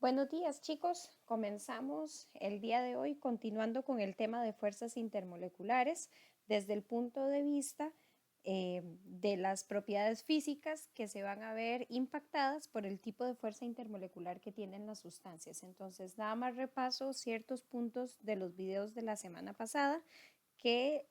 Buenos días, chicos. Comenzamos el día de hoy continuando con el tema de fuerzas intermoleculares desde el punto de vista de las propiedades físicas que se van a ver impactadas por el tipo de fuerza intermolecular que tienen las sustancias. Entonces, nada más repaso ciertos puntos de los videos de la semana pasada que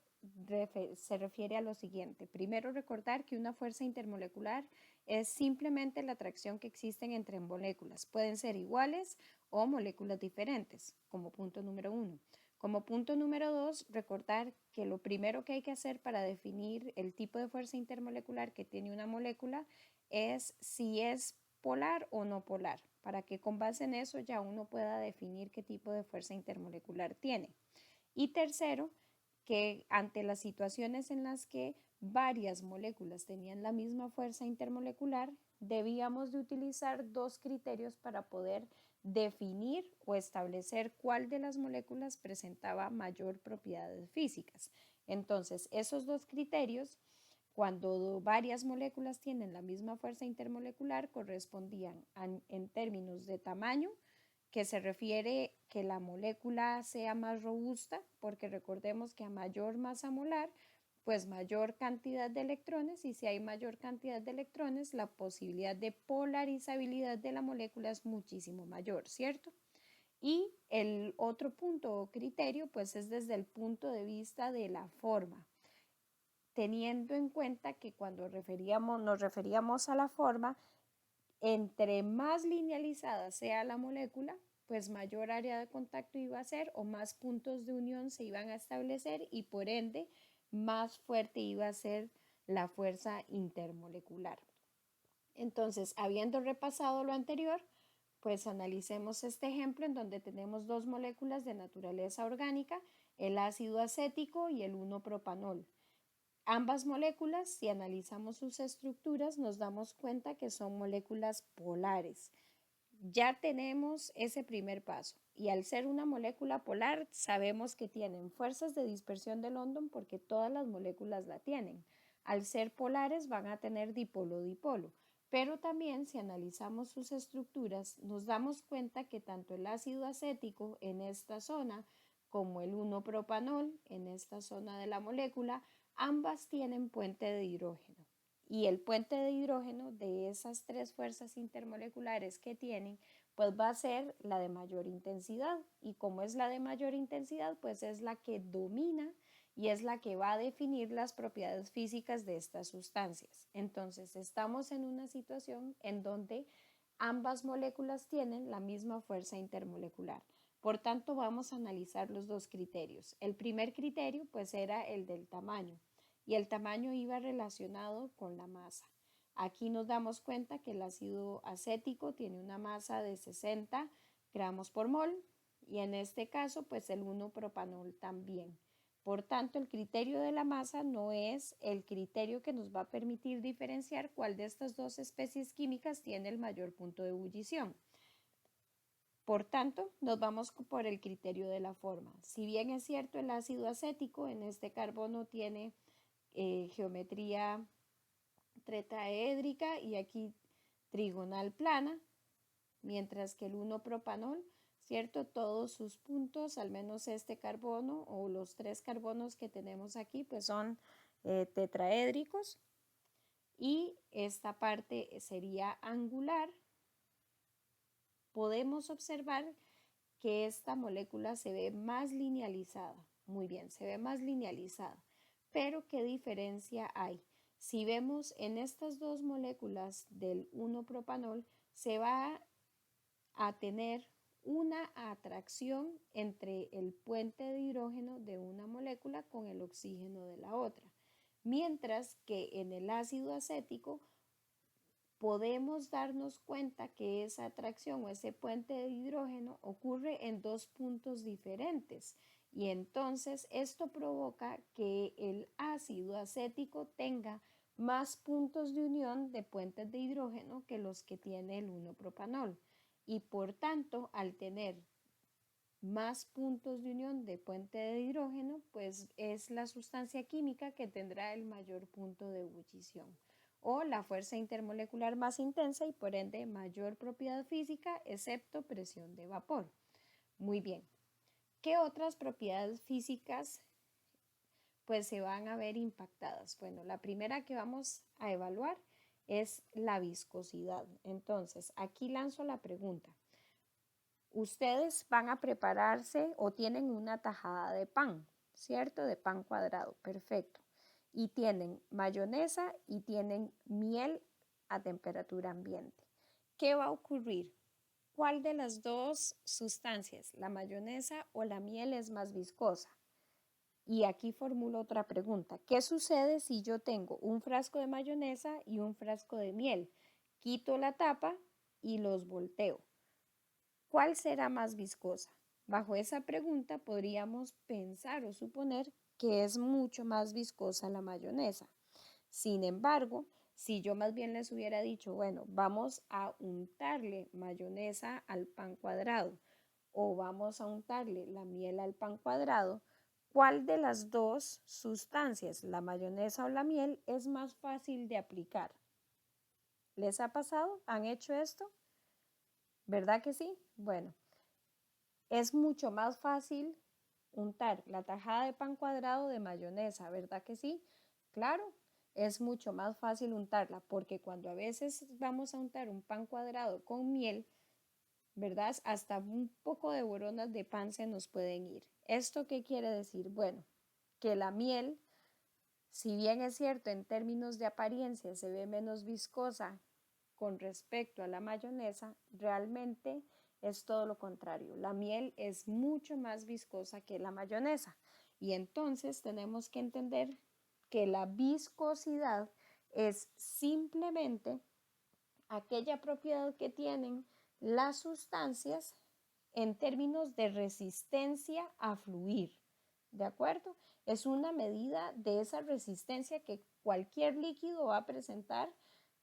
se refiere a lo siguiente. Primero, recordar que una fuerza intermolecular es simplemente la atracción que existen entre moléculas. Pueden ser iguales o moléculas diferentes, como punto número uno. Como punto número dos, recordar que lo primero que hay que hacer para definir el tipo de fuerza intermolecular que tiene una molécula es si es polar o no polar, para que con base en eso ya uno pueda definir qué tipo de fuerza intermolecular tiene. Y tercero, que ante las situaciones en las que varias moléculas tenían la misma fuerza intermolecular, debíamos de utilizar dos criterios para poder definir o establecer cuál de las moléculas presentaba mayor propiedades físicas. Entonces, esos dos criterios, cuando varias moléculas tienen la misma fuerza intermolecular, correspondían en términos de tamaño, que se refiere que la molécula sea más robusta, porque recordemos que a mayor masa molar, pues mayor cantidad de electrones, y si hay mayor cantidad de electrones, la posibilidad de polarizabilidad de la molécula es muchísimo mayor, ¿cierto? Y el otro punto o criterio, pues es desde el punto de vista de la forma, teniendo en cuenta que cuando nos referíamos a la forma, entre más linealizada sea la molécula, pues mayor área de contacto iba a ser o más puntos de unión se iban a establecer y por ende más fuerte iba a ser la fuerza intermolecular. Entonces, habiendo repasado lo anterior, pues analicemos este ejemplo en donde tenemos dos moléculas de naturaleza orgánica, el ácido acético y el 1-propanol. Ambas moléculas, si analizamos sus estructuras, nos damos cuenta que son moléculas polares. Ya tenemos ese primer paso. Y al ser una molécula polar, sabemos que tienen fuerzas de dispersión de London porque todas las moléculas la tienen. Al ser polares van a tener dipolo-dipolo. Pero también si analizamos sus estructuras, nos damos cuenta que tanto el ácido acético en esta zona como el 1-propanol en esta zona de la molécula, ambas tienen puente de hidrógeno. Y el puente de hidrógeno de esas tres fuerzas intermoleculares que tienen, pues va a ser la de mayor intensidad. Y como es la de mayor intensidad, pues es la que domina y es la que va a definir las propiedades físicas de estas sustancias. Entonces, estamos en una situación en donde ambas moléculas tienen la misma fuerza intermolecular. Por tanto, vamos a analizar los dos criterios. El primer criterio, pues, era el del tamaño y el tamaño iba relacionado con la masa. Aquí nos damos cuenta que el ácido acético tiene una masa de 60 gramos por mol y en este caso pues el 1-propanol también. Por tanto, el criterio de la masa no es el criterio que nos va a permitir diferenciar cuál de estas dos especies químicas tiene el mayor punto de ebullición. Por tanto, nos vamos por el criterio de la forma. Si bien es cierto el ácido acético en este carbono tiene geometría tetraédrica y aquí trigonal plana, mientras que el 1-propanol, ¿cierto? Todos sus puntos, al menos este carbono o los tres carbonos que tenemos aquí, pues son tetraédricos y esta parte sería angular. Podemos observar que esta molécula se ve más linealizada. Muy bien, se ve más linealizada. Pero ¿qué diferencia hay? Si vemos en estas dos moléculas del 1-propanol, se va a tener una atracción entre el puente de hidrógeno de una molécula con el oxígeno de la otra. Mientras que en el ácido acético podemos darnos cuenta que esa atracción o ese puente de hidrógeno ocurre en dos puntos diferentes y entonces esto provoca que el ácido acético tenga más puntos de unión de puentes de hidrógeno que los que tiene el 1-propanol y por tanto al tener más puntos de unión de puente de hidrógeno pues es la sustancia química que tendrá el mayor punto de ebullición. o la fuerza intermolecular más intensa y por ende mayor propiedad física, excepto presión de vapor. Muy bien. ¿Qué otras propiedades físicas pues se van a ver impactadas? Bueno, la primera que vamos a evaluar es la viscosidad. Entonces, aquí lanzo la pregunta. Ustedes van a prepararse o tienen una tajada de pan, ¿cierto? De pan cuadrado, perfecto. Y tienen mayonesa y tienen miel a temperatura ambiente. ¿Qué va a ocurrir? ¿Cuál de las dos sustancias, la mayonesa o la miel, es más viscosa? Y aquí formulo otra pregunta. ¿Qué sucede si yo tengo un frasco de mayonesa y un frasco de miel? Quito la tapa y los volteo. ¿Cuál será más viscosa? Bajo esa pregunta podríamos pensar o suponer que es mucho más viscosa la mayonesa. Sin embargo, si yo más bien les hubiera dicho, bueno, vamos a untarle mayonesa al pan cuadrado o vamos a untarle la miel al pan cuadrado, ¿cuál de las dos sustancias, la mayonesa o la miel, es más fácil de aplicar? ¿Les ha pasado? ¿Han hecho esto? ¿Verdad que sí? Bueno, es mucho más fácil untar la tajada de pan cuadrado de mayonesa, ¿verdad que sí? Claro, es mucho más fácil untarla porque cuando a veces vamos a untar un pan cuadrado con miel, ¿verdad? Hasta un poco de boronas de pan se nos pueden ir. ¿Esto qué quiere decir? Bueno, que la miel, si bien es cierto en términos de apariencia se ve menos viscosa con respecto a la mayonesa, realmente es todo lo contrario. La miel es mucho más viscosa que la mayonesa y entonces tenemos que entender que la viscosidad es simplemente aquella propiedad que tienen las sustancias en términos de resistencia a fluir. ¿De acuerdo? Es una medida de esa resistencia que cualquier líquido va a presentar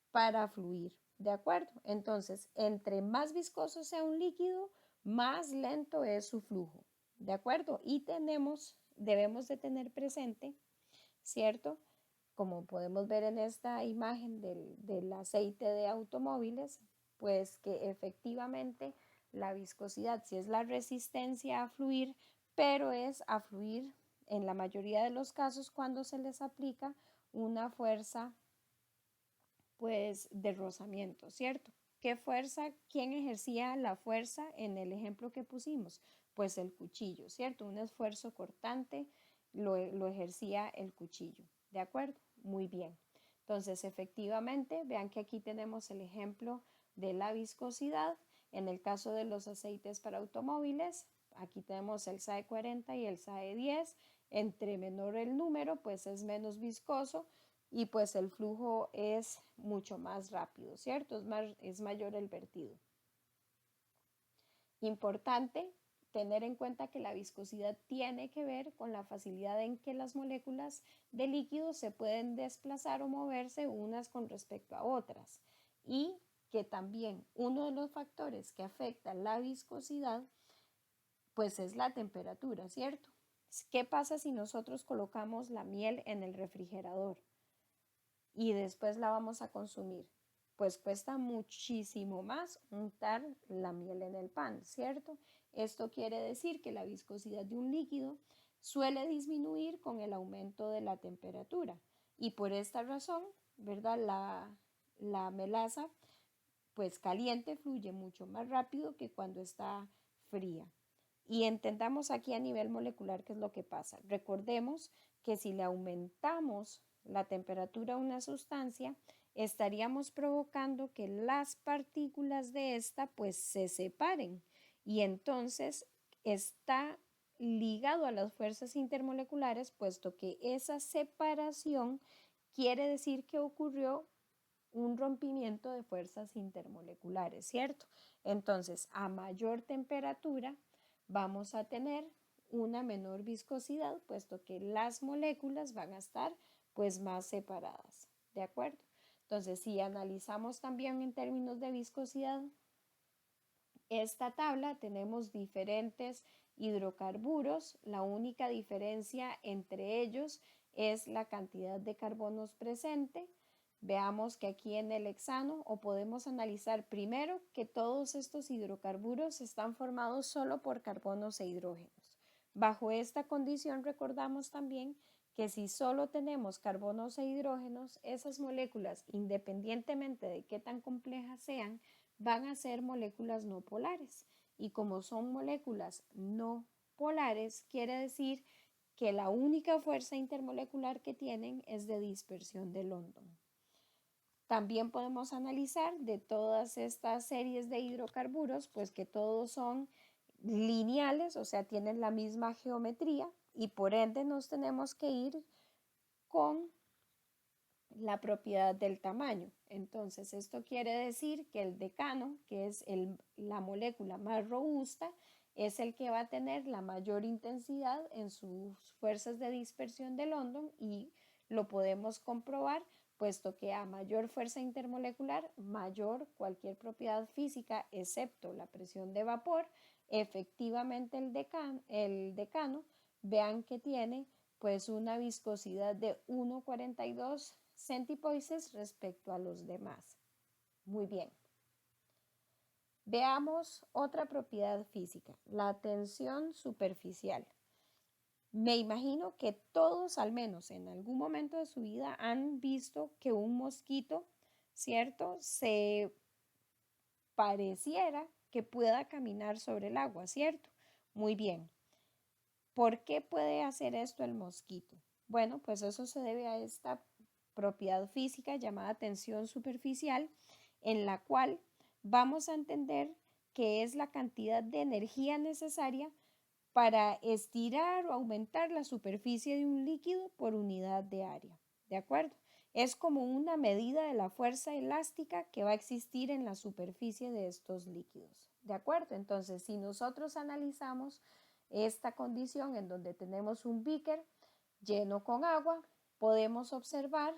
para fluir. ¿De acuerdo? Entonces, entre más viscoso sea un líquido, más lento es su flujo. ¿De acuerdo? Y debemos de tener presente, ¿cierto? Como podemos ver en esta imagen del aceite de automóviles, pues que efectivamente la viscosidad sí es la resistencia a fluir, pero es a fluir en la mayoría de los casos cuando se les aplica una fuerza pues de rozamiento, ¿cierto? ¿Qué fuerza? ¿Quién ejercía la fuerza en el ejemplo que pusimos? Pues el cuchillo, ¿cierto? Un esfuerzo cortante lo ejercía el cuchillo, ¿de acuerdo? Muy bien. Entonces, efectivamente, vean que aquí tenemos el ejemplo de la viscosidad. En el caso de los aceites para automóviles, aquí tenemos el SAE 40 y el SAE 10. Entre menor el número, pues es menos viscoso y pues el flujo es mucho más rápido, ¿cierto? Es mayor el vertido. Importante tener en cuenta que la viscosidad tiene que ver con la facilidad en que las moléculas de líquido se pueden desplazar o moverse unas con respecto a otras y que también uno de los factores que afecta la viscosidad pues es la temperatura, ¿cierto? ¿Qué pasa si nosotros colocamos la miel en el refrigerador y después la vamos a consumir? Pues cuesta muchísimo más untar la miel en el pan, ¿cierto? Esto quiere decir que la viscosidad de un líquido suele disminuir con el aumento de la temperatura y por esta razón, ¿verdad? La melaza pues caliente fluye mucho más rápido que cuando está fría. Y entendamos aquí a nivel molecular qué es lo que pasa. Recordemos que si le aumentamos la temperatura a una sustancia, estaríamos provocando que las partículas de esta pues se separen y entonces está ligado a las fuerzas intermoleculares, puesto que esa separación quiere decir que ocurrió un rompimiento de fuerzas intermoleculares, ¿cierto? Entonces, a mayor temperatura vamos a tener una menor viscosidad, puesto que las moléculas van a estar pues más separadas, ¿de acuerdo? Entonces, si analizamos también en términos de viscosidad, esta tabla tenemos diferentes hidrocarburos, la única diferencia entre ellos es la cantidad de carbonos presente, Veamos que aquí en el hexano, o podemos analizar primero que todos estos hidrocarburos están formados solo por carbonos e hidrógenos. Bajo esta condición recordamos también que si solo tenemos carbonos e hidrógenos, esas moléculas, independientemente de qué tan complejas sean, van a ser moléculas no polares. Y como son moléculas no polares, quiere decir que la única fuerza intermolecular que tienen es de dispersión de London. También podemos analizar de todas estas series de hidrocarburos, pues que todos son lineales, o sea, tienen la misma geometría y por ende nos tenemos que ir con la propiedad del tamaño. Entonces, esto quiere decir que el decano, que es la molécula más robusta, es el que va a tener la mayor intensidad en sus fuerzas de dispersión de London y lo podemos comprobar puesto que a mayor fuerza intermolecular, mayor cualquier propiedad física, excepto la presión de vapor, efectivamente el decano vean que tiene pues una viscosidad de 1,42 centipoises respecto a los demás. Muy bien. Veamos otra propiedad física, la tensión superficial. Me imagino que todos, al menos en algún momento de su vida, han visto que un mosquito, ¿cierto?, se pareciera que pueda caminar sobre el agua, ¿cierto? Muy bien. ¿Por qué puede hacer esto el mosquito? Bueno, pues eso se debe a esta propiedad física llamada tensión superficial, en la cual vamos a entender que es la cantidad de energía necesaria para estirar o aumentar la superficie de un líquido por unidad de área. ¿De acuerdo? Es como una medida de la fuerza elástica que va a existir en la superficie de estos líquidos. ¿De acuerdo? Entonces, si nosotros analizamos esta condición en donde tenemos un beaker lleno con agua, podemos observar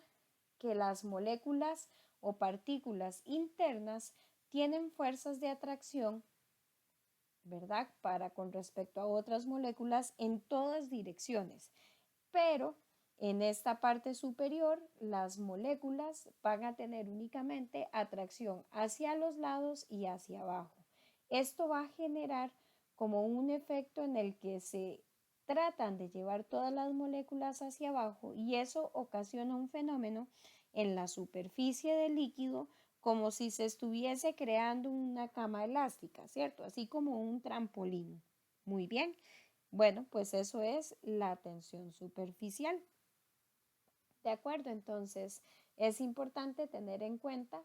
que las moléculas o partículas internas tienen fuerzas de atracción, ¿verdad?, para con respecto a otras moléculas en todas direcciones. Pero en esta parte superior, las moléculas van a tener únicamente atracción hacia los lados y hacia abajo. Esto va a generar como un efecto en el que se tratan de llevar todas las moléculas hacia abajo y eso ocasiona un fenómeno en la superficie del líquido como si se estuviese creando una cama elástica, ¿cierto? Así como un trampolín. Muy bien. Bueno, pues eso es la tensión superficial. ¿De acuerdo? Entonces, es importante tener en cuenta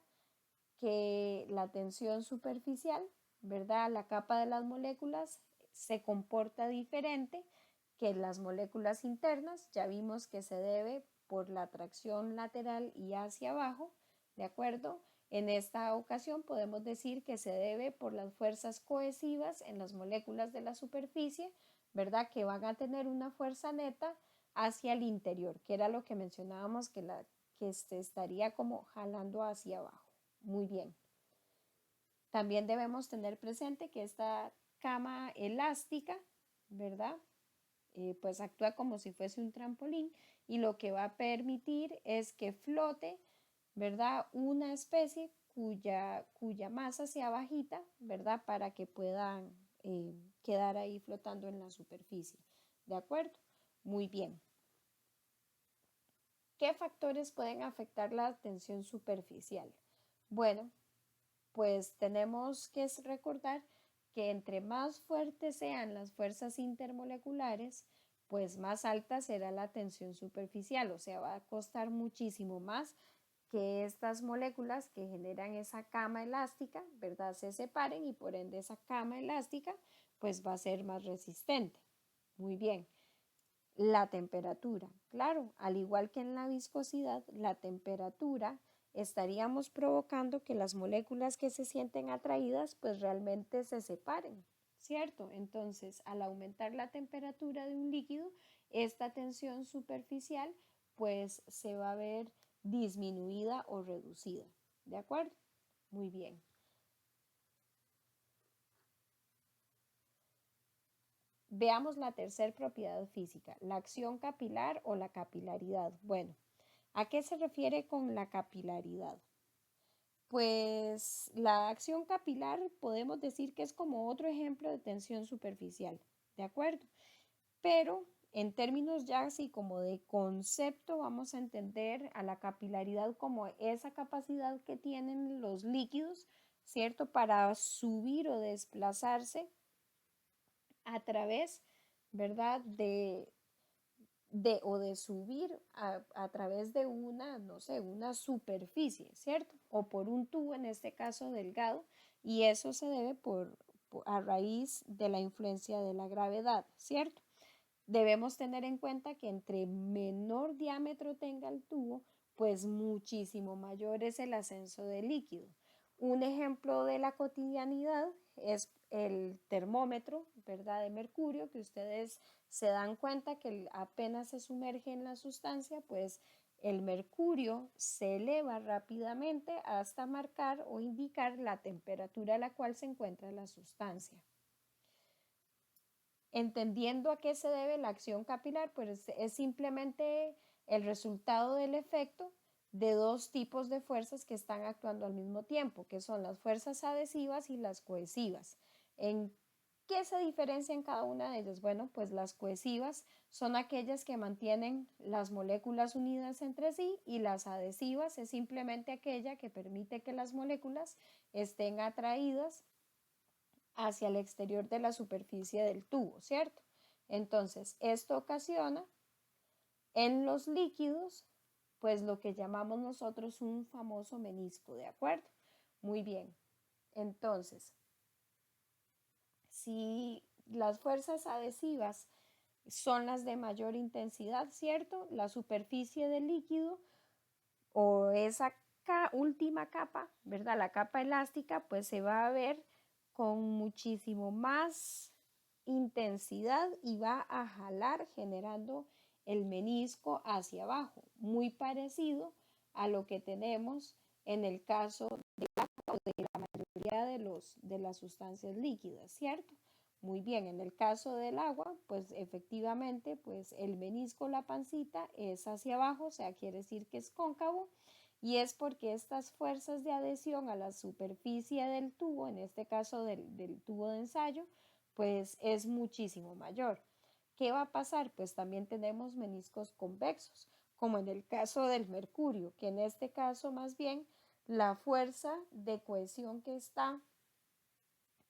que la tensión superficial, ¿verdad? La capa de las moléculas se comporta diferente que las moléculas internas. Ya vimos que se debe por la atracción lateral y hacia abajo, ¿de acuerdo? En esta ocasión podemos decir que se debe por las fuerzas cohesivas en las moléculas de la superficie, ¿verdad? Que van a tener una fuerza neta hacia el interior, que era lo que mencionábamos que se estaría como jalando hacia abajo. Muy bien. También debemos tener presente que esta cama elástica, ¿verdad? Pues actúa como si fuese un trampolín y lo que va a permitir es que flote, ¿verdad?, una especie cuya masa sea bajita, ¿verdad?, para que puedan quedar ahí flotando en la superficie. ¿De acuerdo? Muy bien. ¿Qué factores pueden afectar la tensión superficial? Bueno, pues tenemos que recordar que entre más fuertes sean las fuerzas intermoleculares, pues más alta será la tensión superficial, o sea, va a costar muchísimo más que estas moléculas que generan esa cama elástica, ¿verdad?, se separen y por ende esa cama elástica pues va a ser más resistente. Muy bien. La temperatura, claro, al igual que en la viscosidad, la temperatura estaríamos provocando que las moléculas que se sienten atraídas pues realmente se separen, ¿cierto? Entonces, al aumentar la temperatura de un líquido, esta tensión superficial pues se va a ver disminuida o reducida, ¿de acuerdo? Muy bien. Veamos la tercera propiedad física, la acción capilar o la capilaridad. Bueno, ¿A qué se refiere con la capilaridad? Pues la acción capilar podemos decir que es como otro ejemplo de tensión superficial, ¿de acuerdo? Pero en términos ya así como de concepto, vamos a entender a la capilaridad como esa capacidad que tienen los líquidos, ¿cierto? Para subir o desplazarse a través, ¿verdad? De subir a través de una, no sé, una superficie, ¿cierto? O por un tubo, en este caso delgado, y eso se debe a raíz de la influencia de la gravedad, ¿cierto? Debemos tener en cuenta que entre menor diámetro tenga el tubo, pues muchísimo mayor es el ascenso del líquido. Un ejemplo de la cotidianidad es el termómetro, ¿verdad? De mercurio, que ustedes se dan cuenta que apenas se sumerge en la sustancia, pues el mercurio se eleva rápidamente hasta marcar o indicar la temperatura a la cual se encuentra la sustancia. Entendiendo a qué se debe la acción capilar, pues es simplemente el resultado del efecto de dos tipos de fuerzas que están actuando al mismo tiempo, que son las fuerzas adhesivas y las cohesivas. ¿En qué se diferencian cada una de ellas? Bueno, pues las cohesivas son aquellas que mantienen las moléculas unidas entre sí y las adhesivas es simplemente aquella que permite que las moléculas estén atraídas hacia el exterior de la superficie del tubo, ¿cierto? Entonces, esto ocasiona en los líquidos, pues lo que llamamos nosotros un famoso menisco, ¿de acuerdo? Muy bien. Entonces, si las fuerzas adhesivas son las de mayor intensidad, ¿cierto? La superficie del líquido o esa última capa, ¿verdad? La capa elástica, pues se va a ver con muchísimo más intensidad y va a jalar generando el menisco hacia abajo, muy parecido a lo que tenemos en el caso del agua o de la mayoría de las sustancias líquidas, ¿cierto? Muy bien, en el caso del agua, pues efectivamente, pues el menisco, la pancita, es hacia abajo, o sea, quiere decir que es cóncavo, y es porque estas fuerzas de adhesión a la superficie del tubo, en este caso del tubo de ensayo, pues es muchísimo mayor. ¿Qué va a pasar? Pues también tenemos meniscos convexos, como en el caso del mercurio, que en este caso más bien la fuerza de cohesión que está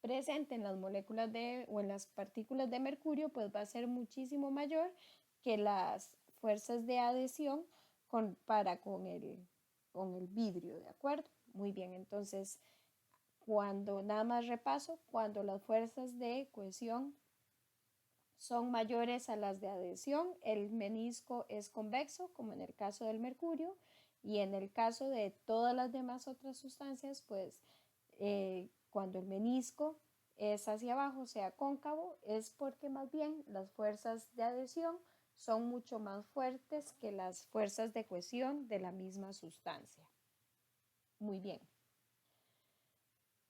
presente en las moléculas o en las partículas de mercurio, pues va a ser muchísimo mayor que las fuerzas de adhesión para con el vidrio, ¿de acuerdo? Muy bien, entonces, nada más repaso, cuando las fuerzas de cohesión son mayores a las de adhesión, el menisco es convexo, como en el caso del mercurio, y en el caso de todas las demás otras sustancias, pues cuando el menisco es hacia abajo, sea cóncavo, es porque más bien las fuerzas de adhesión son mucho más fuertes que las fuerzas de cohesión de la misma sustancia. Muy bien.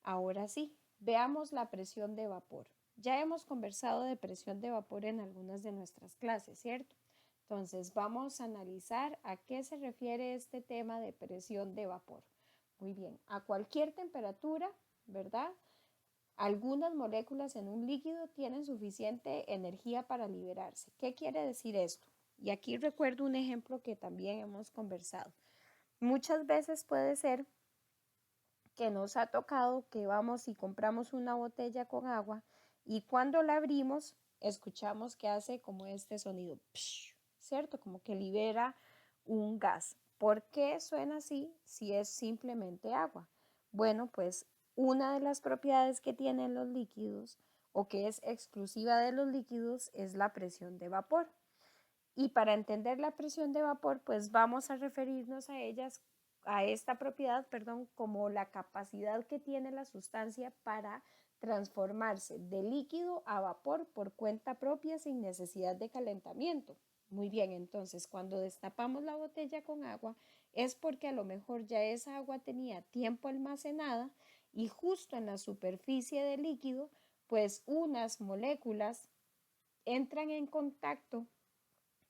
Ahora sí, veamos la presión de vapor. Ya hemos conversado de presión de vapor en algunas de nuestras clases, ¿cierto? Entonces vamos a analizar a qué se refiere este tema de presión de vapor. Muy bien, a cualquier temperatura, ¿verdad? Algunas moléculas en un líquido tienen suficiente energía para liberarse. ¿Qué quiere decir esto? Y aquí recuerdo un ejemplo que también hemos conversado. Muchas veces puede ser que nos ha tocado que vamos y compramos una botella con agua y cuando la abrimos escuchamos que hace como este sonido, ¿cierto? Como que libera un gas. ¿Por qué suena así si es simplemente agua? Bueno, pues una de las propiedades que tienen los líquidos o que es exclusiva de los líquidos es la presión de vapor. Y para entender la presión de vapor, pues vamos a referirnos a esta propiedad, perdón, como la capacidad que tiene la sustancia para transformarse de líquido a vapor por cuenta propia sin necesidad de calentamiento. Muy bien, entonces cuando destapamos la botella con agua es porque a lo mejor ya esa agua tenía tiempo almacenada y justo en la superficie del líquido, pues unas moléculas entran en contacto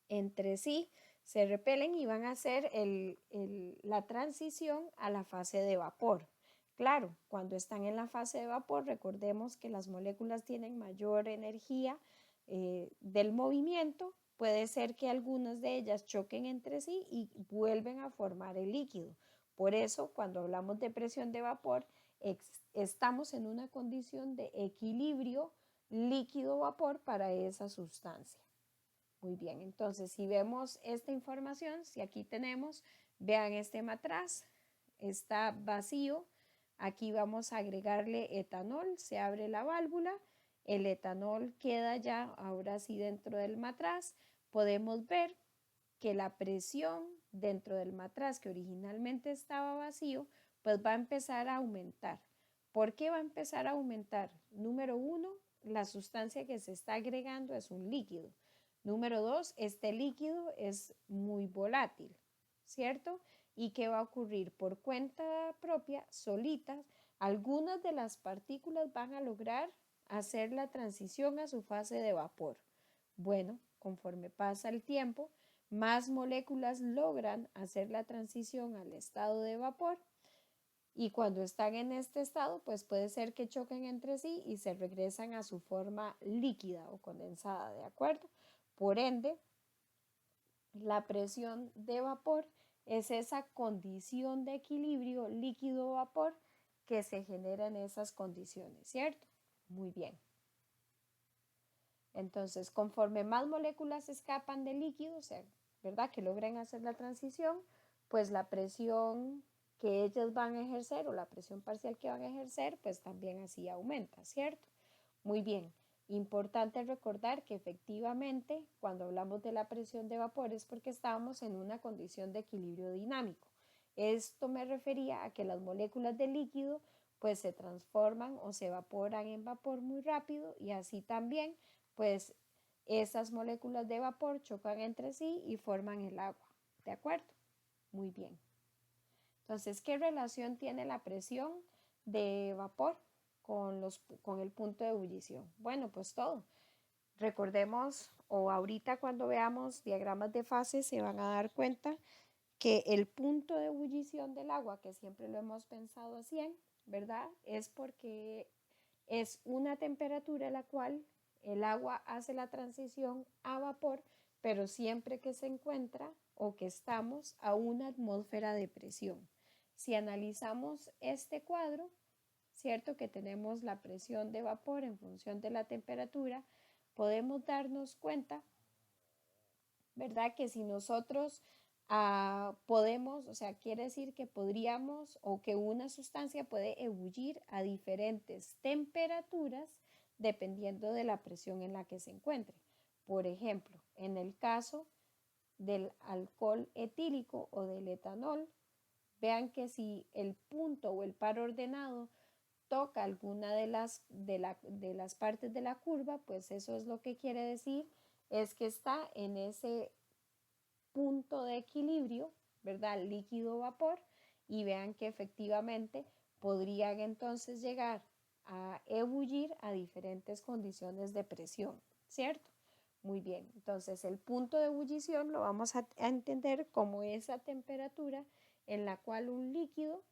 entre sí, se repelen y van a hacer la transición a la fase de vapor. Claro, cuando están en la fase de vapor, recordemos que las moléculas tienen mayor energía del movimiento. Puede ser que algunas de ellas choquen entre sí y vuelven a formar el líquido. Por eso, cuando hablamos de presión de vapor, estamos en una condición de equilibrio líquido-vapor para esa sustancia. Muy bien, entonces si vemos esta información, si aquí tenemos, vean este matraz, está vacío, aquí vamos a agregarle etanol, se abre la válvula, el etanol queda ya ahora sí dentro del matraz, podemos ver que la presión dentro del matraz que originalmente estaba vacío, pues va a empezar a aumentar. ¿Por qué va a empezar a aumentar? Número uno, la sustancia que se está agregando es un líquido. Número dos, este líquido es muy volátil, ¿cierto? ¿Y qué va a ocurrir? Por cuenta propia, solitas, algunas de las partículas van a lograr hacer la transición a su fase de vapor. Bueno, conforme pasa el tiempo, más moléculas logran hacer la transición al estado de vapor y cuando están en este estado, pues puede ser que choquen entre sí y se regresan a su forma líquida o condensada, ¿de acuerdo? Por ende, la presión de vapor es esa condición de equilibrio líquido-vapor que se genera en esas condiciones, ¿cierto? Muy bien. Entonces, conforme más moléculas escapan del líquido, o sea, ¿verdad? Que logren hacer la transición, pues la presión que ellas van a ejercer o la presión parcial que van a ejercer, pues también así aumenta, ¿cierto? Muy bien. Importante recordar que efectivamente cuando hablamos de la presión de vapor es porque estábamos en una condición de equilibrio dinámico. Esto me refería a que las moléculas de líquido pues se transforman o se evaporan en vapor muy rápido y así también pues esas moléculas de vapor chocan entre sí y forman el agua. ¿De acuerdo? Muy bien. Entonces, ¿qué relación tiene la presión de vapor con el punto de ebullición? Bueno, pues todo. Recordemos, o ahorita cuando veamos diagramas de fase se van a dar cuenta que el punto de ebullición del agua, que siempre lo hemos pensado a 100, ¿verdad? Es porque es una temperatura a la cual el agua hace la transición a vapor, pero siempre que se encuentra o que estamos a una atmósfera de presión. Si analizamos este cuadro, ¿cierto? Que tenemos la presión de vapor en función de la temperatura, podemos darnos cuenta, ¿verdad? Que si nosotros podemos, o sea, quiere decir que podríamos o que una sustancia puede ebullir a diferentes temperaturas dependiendo de la presión en la que se encuentre. Por ejemplo, en el caso del alcohol etílico o del etanol, vean que si el punto o el par ordenado toca alguna de las partes de la curva, pues eso es lo que quiere decir, es que está en ese punto de equilibrio, ¿verdad? Líquido-vapor, y vean que efectivamente podrían entonces llegar a ebullir a diferentes condiciones de presión, ¿cierto? Muy bien, entonces el punto de ebullición lo vamos a entender como esa temperatura en la cual un líquido,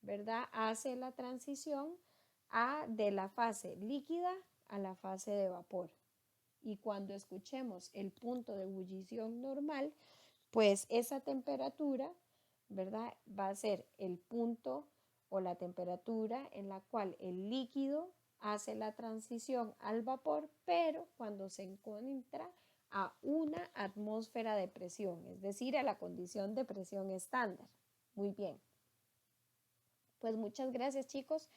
¿verdad? Hace la transición de la fase líquida a la fase de vapor. Y cuando escuchemos el punto de ebullición normal, pues esa temperatura, ¿verdad? Va a ser el punto o la temperatura en la cual el líquido hace la transición al vapor, pero cuando se encuentra a una atmósfera de presión, es decir, a la condición de presión estándar. Muy bien. Pues muchas gracias, chicos.